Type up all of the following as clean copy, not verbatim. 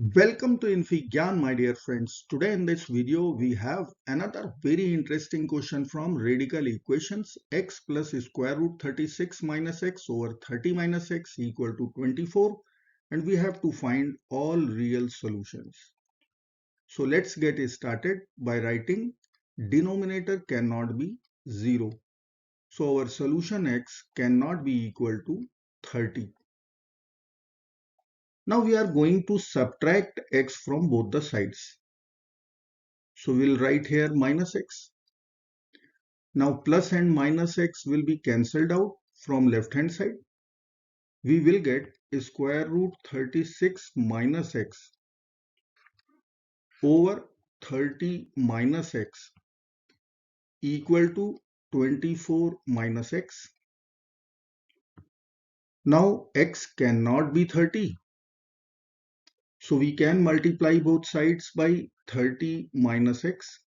Welcome to infyGyan, my dear friends. Today in this video we have another very interesting question from radical equations. X plus square root 36 minus x over 30 minus x equal to 24, and we have to find all real solutions. So let's get started by writing denominator cannot be 0. So our solution x cannot be equal to 30. Now we are going to subtract x from both the sides. So we'll write here minus x. Now plus and minus x will be cancelled out from left hand side. We will get square root 36 minus x over 30 minus x equal to 24 minus x. Now x cannot be 30. So we can multiply both sides by 30 minus x,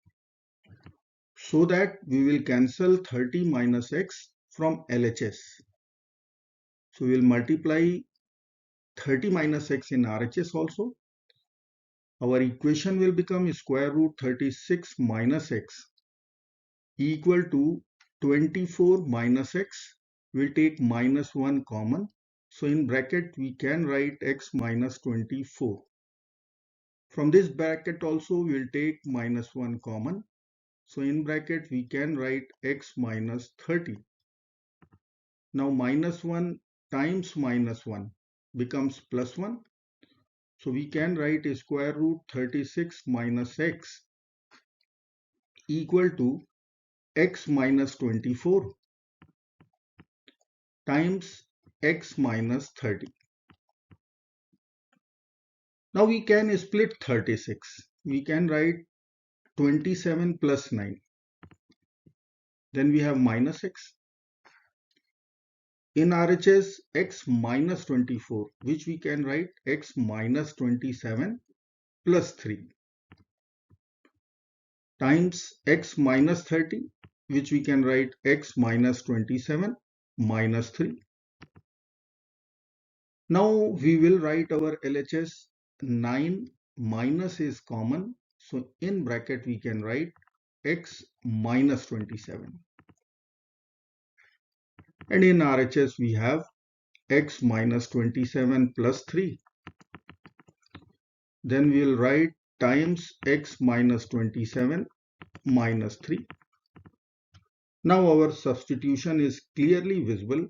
so that we will cancel 30 minus x from LHS. So we will multiply 30 minus x in RHS also. Our equation will become square root 36 minus x equal to 24 minus x. We'll take minus 1 common. So in bracket we can write x minus 24. From this bracket also we'll take minus 1 common. So in bracket we can write x minus 30. Now minus 1 times minus 1 becomes plus 1. So we can write square root 36 minus x equal to x minus 24 times x minus 30. Now we can split 36. We can write 27 plus 9. Then we have minus x. In RHS, x minus 24, which we can write x minus 27 plus 3 times x minus 30, which we can write x minus 27 minus 3. Now we will write our LHS. 9 minus is common. So in bracket we can write x minus 27. And in RHS we have x minus 27 plus 3. Then we will write times x minus 27 minus 3. Now our substitution is clearly visible.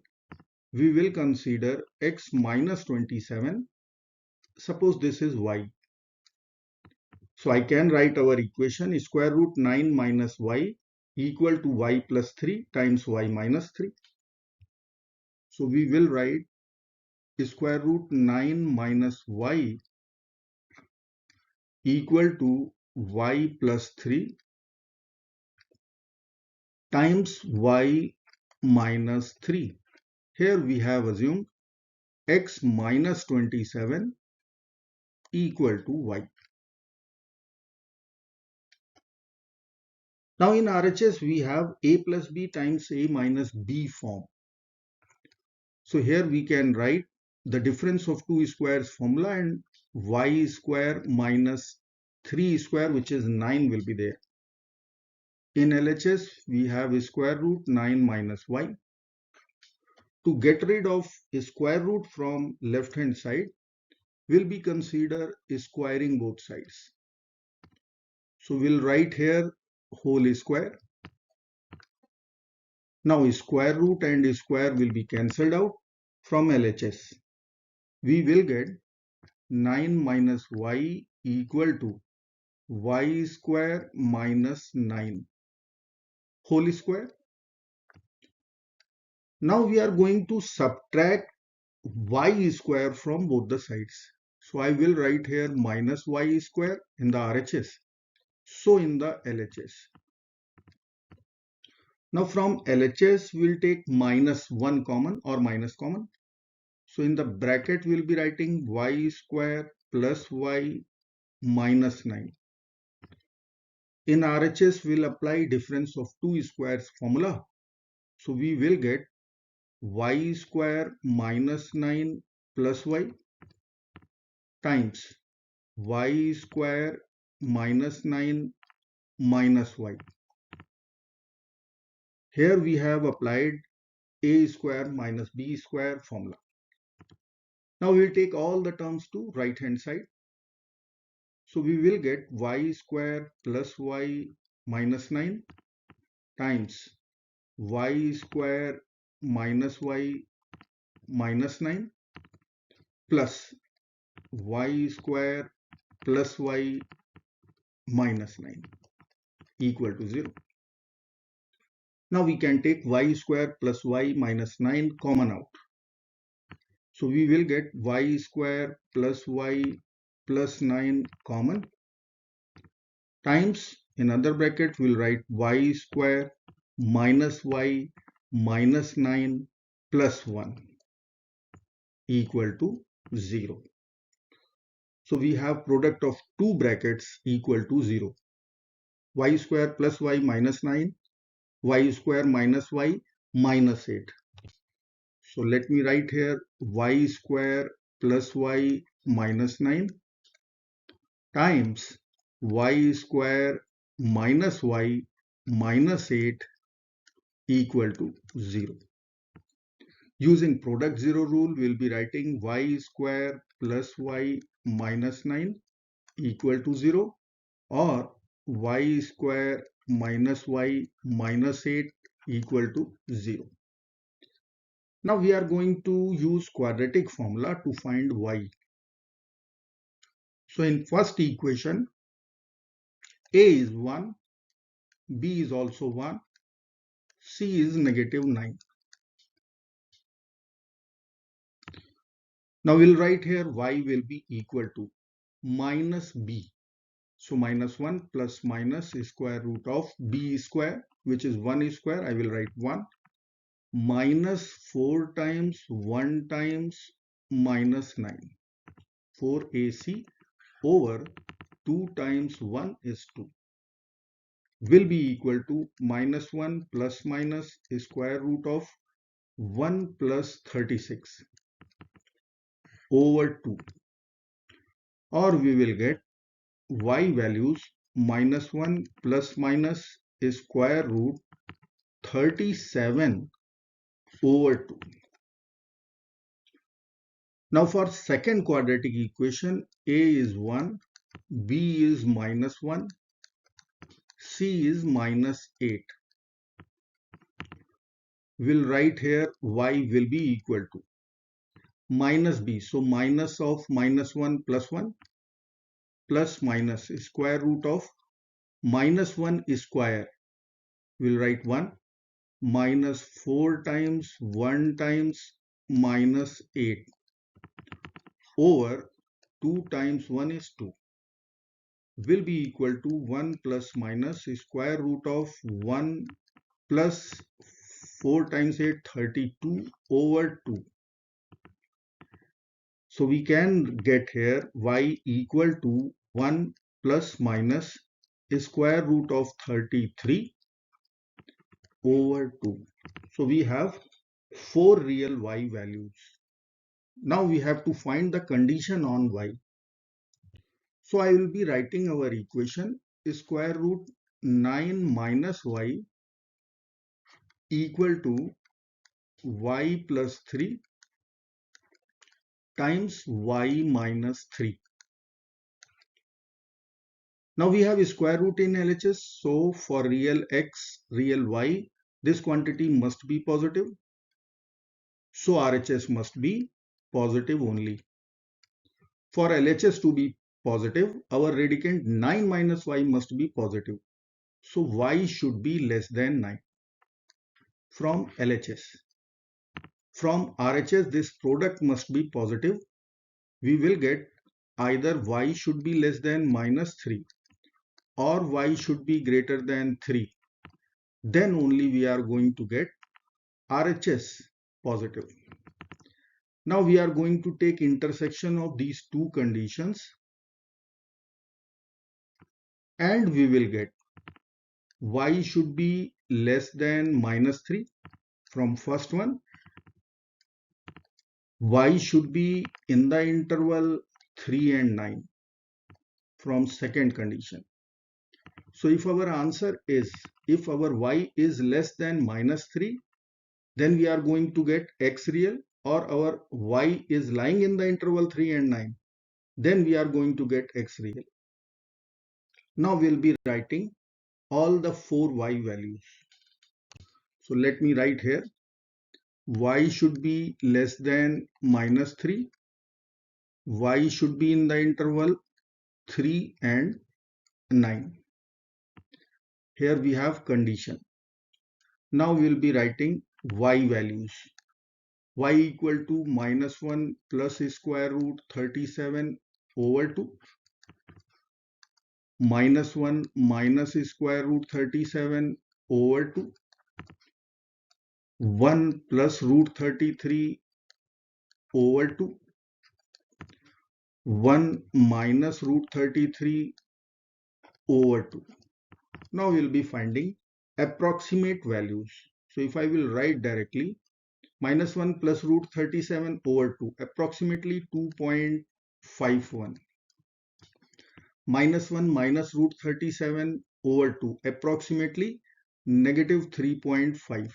We will consider x minus 27. Suppose this is y. So I can write our equation square root 9 minus y equal to y plus 3 times y minus 3. So we will write square root 9 minus y equal to y plus 3 times y minus 3. Here we have assumed x minus 27 equal to y. Now in RHS we have a plus b times a minus b form. So here we can write the difference of two squares formula, and y square minus 3 square, which is 9, will be there. In LHS we have square root 9 minus y. To get rid of square root from left hand side, will be consider squaring both sides. So we'll write here whole square. Now square root and square will be cancelled out from LHS. We will get 9 minus y equal to y square minus 9 whole square. Now we are going to subtract y square from both the sides. So I will write here minus y square in the RHS. So in the LHS. Now from LHS we will take minus 1 common or minus common. So in the bracket we will be writing y square plus y minus 9. In RHS we will apply difference of two squares formula. So we will get y square minus 9 plus y times y square minus 9 minus y. Here we have applied a square minus b square formula. Now we will take all the terms to right hand side. So we will get y square plus y minus 9 times y square minus y minus 9 plus y square plus y minus 9 equal to 0. Now we can take y square plus y minus 9 common out. So we will get y square plus y plus 9 common times, in other bracket we will write y square minus y minus 9 plus 1 equal to 0. So we have product of two brackets equal to 0. Y square plus y minus 9, y square minus y minus 8. So let me write here y square plus y minus 9 times y square minus y minus 8 equal to 0. Using product 0 rule, we will be writing y square plus y minus 9 equal to 0 or y square minus y minus 8 equal to 0. Now we are going to use quadratic formula to find y. So in first equation, a is 1, b is also 1, c is negative 9. Now we'll write here y will be equal to minus b. So minus 1 plus minus square root of b square, which is 1 square. I will write 1 minus 4 times 1 times minus 9. 4ac over 2 times 1 is 2 will be equal to minus 1 plus minus square root of 1 plus 36 over 2, or we will get y values minus 1 plus minus square root 37 over 2. Now for second quadratic equation, a is 1, b is minus 1, c is minus 8. We'll write here y will be equal to minus b. So minus of minus 1 plus minus square root of minus 1 square. We'll write 1 minus 4 times 1 times minus 8 over 2 times 1 is 2 will be equal to 1 plus minus square root of 1 plus 4 times 8, 32 over 2. So we can get here y equal to 1 plus minus square root of 33 over 2. So we have 4 real y values. Now we have to find the condition on y. So I will be writing our equation square root 9 minus y equal to y plus 3 times y minus 3. Now we have square root in LHS, so for real x, real y, this quantity must be positive. So RHS must be positive only. For LHS to be positive, our radicand 9 minus y must be positive. So y should be less than 9 from LHS. From RHS, this product must be positive. We will get either y should be less than minus 3 or y should be greater than 3. Then only we are going to get RHS positive. Now we are going to take intersection of these two conditions and we will get y should be less than minus 3 from first one. Y should be in the interval 3 and 9. from second condition. So if our answer is, if our y is less than minus 3, then we are going to get x real, or our y is lying in the interval 3 and 9, then we are going to get x real. Now we'll be writing all the 4 y values. So let me write here, y should be less than minus 3, y should be in the interval 3 and 9. Here we have condition. Now we will be writing y values. Y equal to minus 1 plus square root 37 over 2, minus 1 minus square root 37 over 2, 1 plus root 33 over 2, 1 minus root 33 over 2. Now we will be finding approximate values. So if I will write directly, minus 1 plus root 37 over 2, approximately 2.51. Minus 1 minus root 37 over 2, approximately negative 3.5.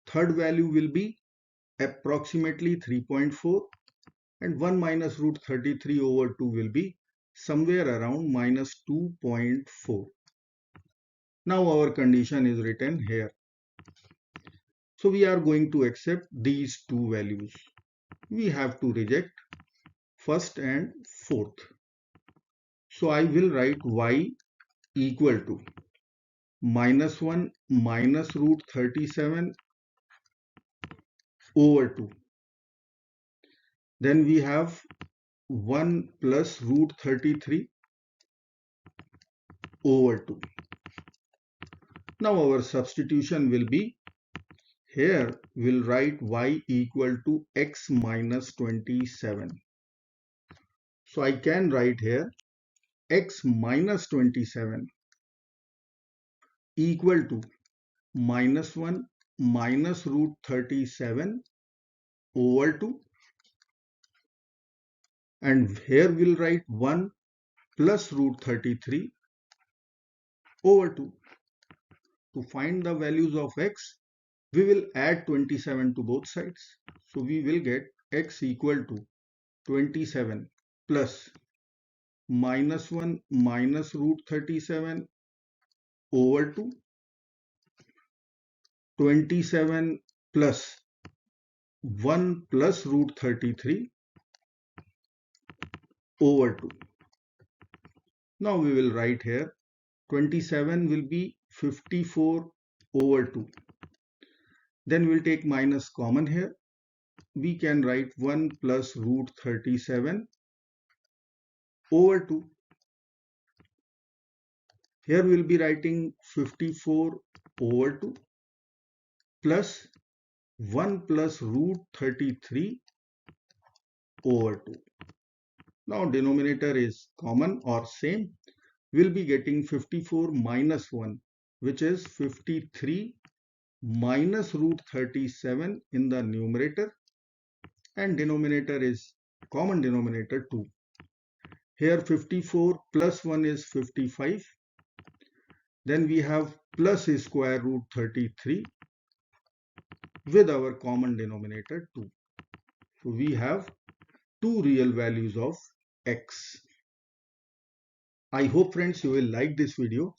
Third value will be approximately 3.4, and 1 minus root 33 over 2 will be somewhere around minus 2.4. Now our condition is written here. So we are going to accept these two values. We have to reject first and fourth. So I will write y equal to minus 1 minus root 37 over 2. Then we have 1 plus root 33 over 2. Now our substitution will be, here we'll write y equal to x minus 27. So I can write here x minus 27 equal to minus 1 minus root 37 over 2, and here we'll write 1 plus root 33 over 2. To find the values of x, we will add 27 to both sides. So we will get x equal to 27 plus minus 1 minus root 37 over 2, 27 plus 1 plus root 33 over 2. Now we will write here 27 will be 54 over 2. Then we'll take minus common here. We can write 1 plus root 37 over 2. Here we'll be writing 54 over 2 plus 1 plus root 33 over 2. Now denominator is common or same. We'll be getting 54 minus 1, which is 53 minus root 37 in the numerator, and denominator is common denominator 2. Here 54 plus 1 is 55. Then we have plus square root 33 with our common denominator 2. So we have two real values of x. I hope friends you will like this video.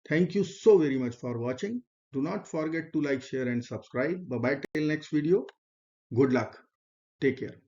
Thank you so very much for watching. Do not forget to like, share and subscribe. Bye bye till next video. Good luck. Take care.